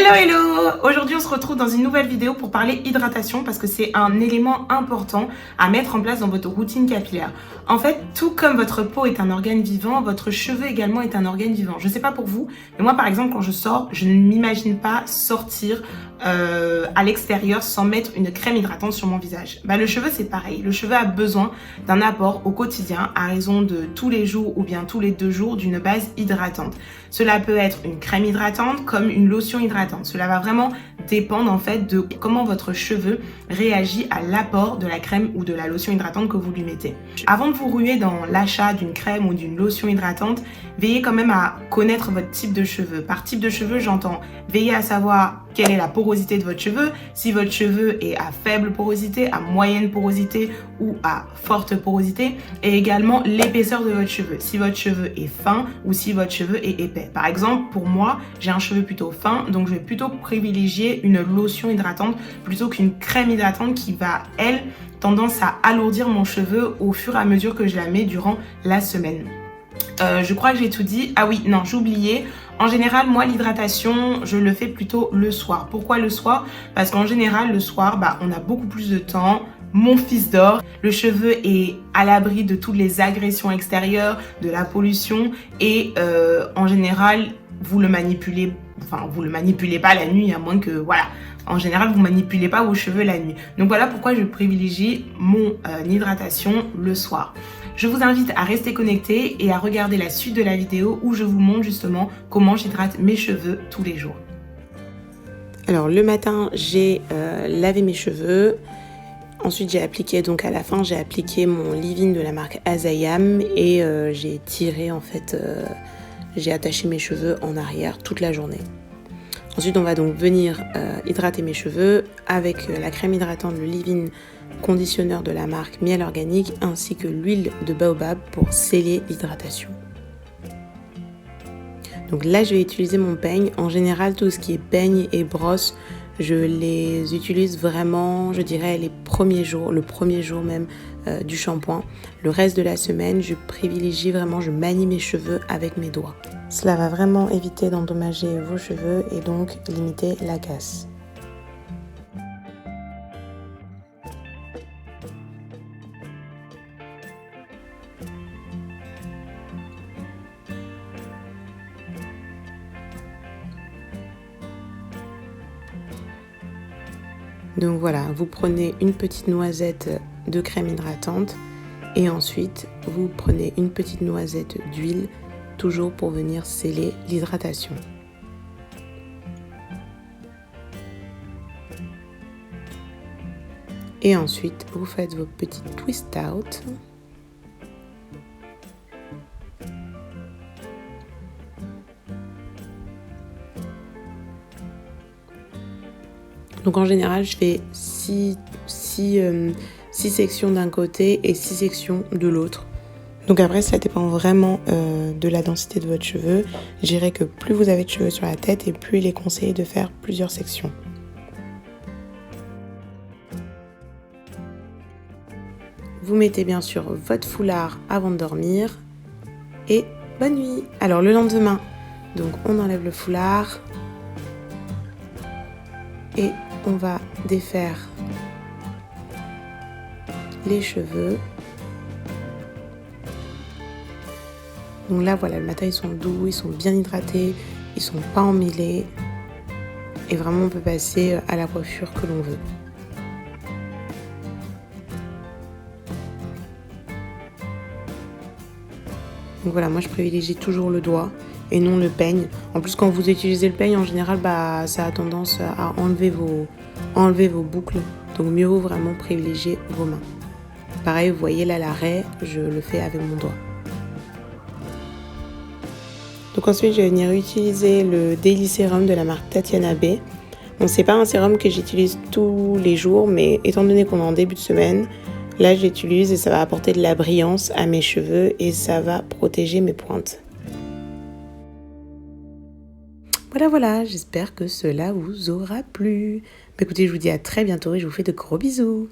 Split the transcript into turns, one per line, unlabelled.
Hello hello! Aujourd'hui on se retrouve dans une nouvelle vidéo pour parler hydratation parce que c'est un élément important à mettre en place dans votre routine capillaire. En fait, tout comme votre peau est un organe vivant, votre cheveu également est un organe vivant. Je sais pas pour vous, mais moi par exemple quand je sors, je ne m'imagine pas sortir à l'extérieur sans mettre une crème hydratante sur mon visage. Le cheveu c'est pareil, le cheveu a besoin d'un apport au quotidien à raison de tous les jours ou bien tous les 2 jours d'une base hydratante. Cela peut être une crème hydratante comme une lotion hydratante. Cela va vraiment dépendre en fait de comment votre cheveu réagit à l'apport de la crème ou de la lotion hydratante que vous lui mettez. Avant de vous ruer dans l'achat d'une crème ou d'une lotion hydratante, veillez quand même à connaître votre type de cheveux. Par type de cheveux, j'entends veiller à savoir quelle est la porosité de votre cheveu, si votre cheveu est à faible porosité, à moyenne porosité ou à forte porosité, et également l'épaisseur de votre cheveu, si votre cheveu est fin ou si votre cheveu est épais. Par exemple, pour moi, j'ai un cheveu plutôt fin, donc je vais plutôt privilégier une lotion hydratante plutôt qu'une crème hydratante qui va, elle, tendance à alourdir mon cheveu au fur et à mesure que je la mets durant la semaine. Je crois que j'ai tout dit. Ah oui, non, j'ai oublié. En général, moi, l'hydratation, je le fais plutôt le soir. Pourquoi le soir? Parce qu'en général, le soir, on a beaucoup plus de temps. Mon fils dort, le cheveu est à l'abri de toutes les agressions extérieures, de la pollution et en général, vous le manipulez pas la nuit à moins que, voilà. En général, vous manipulez pas vos cheveux la nuit. Donc voilà pourquoi je privilégie mon hydratation le soir. Je vous invite à rester connecté et à regarder la suite de la vidéo où je vous montre justement comment j'hydrate mes cheveux tous les jours. Alors le matin, j'ai lavé mes cheveux. Ensuite, j'ai appliqué, donc à la fin, j'ai appliqué mon leave-in de la marque Azayam et j'ai tiré en fait, j'ai attaché mes cheveux en arrière toute la journée. Ensuite, on va donc venir hydrater mes cheveux avec la crème hydratante, le leave-in conditionneur de la marque Miel Organique ainsi que l'huile de baobab pour sceller l'hydratation. Donc là, je vais utiliser mon peigne. En général, tout ce qui est peigne et brosse, je les utilise vraiment, je dirais, le premier jour même du shampoing. Le reste de la semaine, je privilégie vraiment, je manie mes cheveux avec mes doigts. Cela va vraiment éviter d'endommager vos cheveux et donc limiter la casse. Donc voilà, vous prenez une petite noisette de crème hydratante et ensuite vous prenez une petite noisette d'huile, toujours pour venir sceller l'hydratation. Et ensuite, vous faites vos petits twist out. Donc en général, je fais 6 sections d'un côté et 6 sections de l'autre. Donc après, ça dépend vraiment de la densité de votre cheveu. Je dirais que plus vous avez de cheveux sur la tête et plus il est conseillé de faire plusieurs sections. Vous mettez bien sûr votre foulard avant de dormir et bonne nuit. Alors le lendemain, donc on enlève le foulard et on va défaire les cheveux. Donc là voilà, le matin ils sont doux, ils sont bien hydratés, ils sont pas emmêlés et vraiment on peut passer à la coiffure que l'on veut. Donc voilà, moi je privilégie toujours le doigt et non le peigne. En plus quand vous utilisez le peigne, en général ça a tendance à enlever vos boucles. Donc mieux vaut vraiment privilégier vos mains. Pareil, vous voyez là l'arrêt, je le fais avec mon doigt. Donc ensuite je vais venir utiliser le Daily Serum de la marque Tatiana B. Bon, c'est pas un sérum que j'utilise tous les jours, mais étant donné qu'on est en début de semaine, là je l'utilise et ça va apporter de la brillance à mes cheveux et ça va protéger mes pointes. Voilà, j'espère que cela vous aura plu. Écoutez, je vous dis à très bientôt et je vous fais de gros bisous.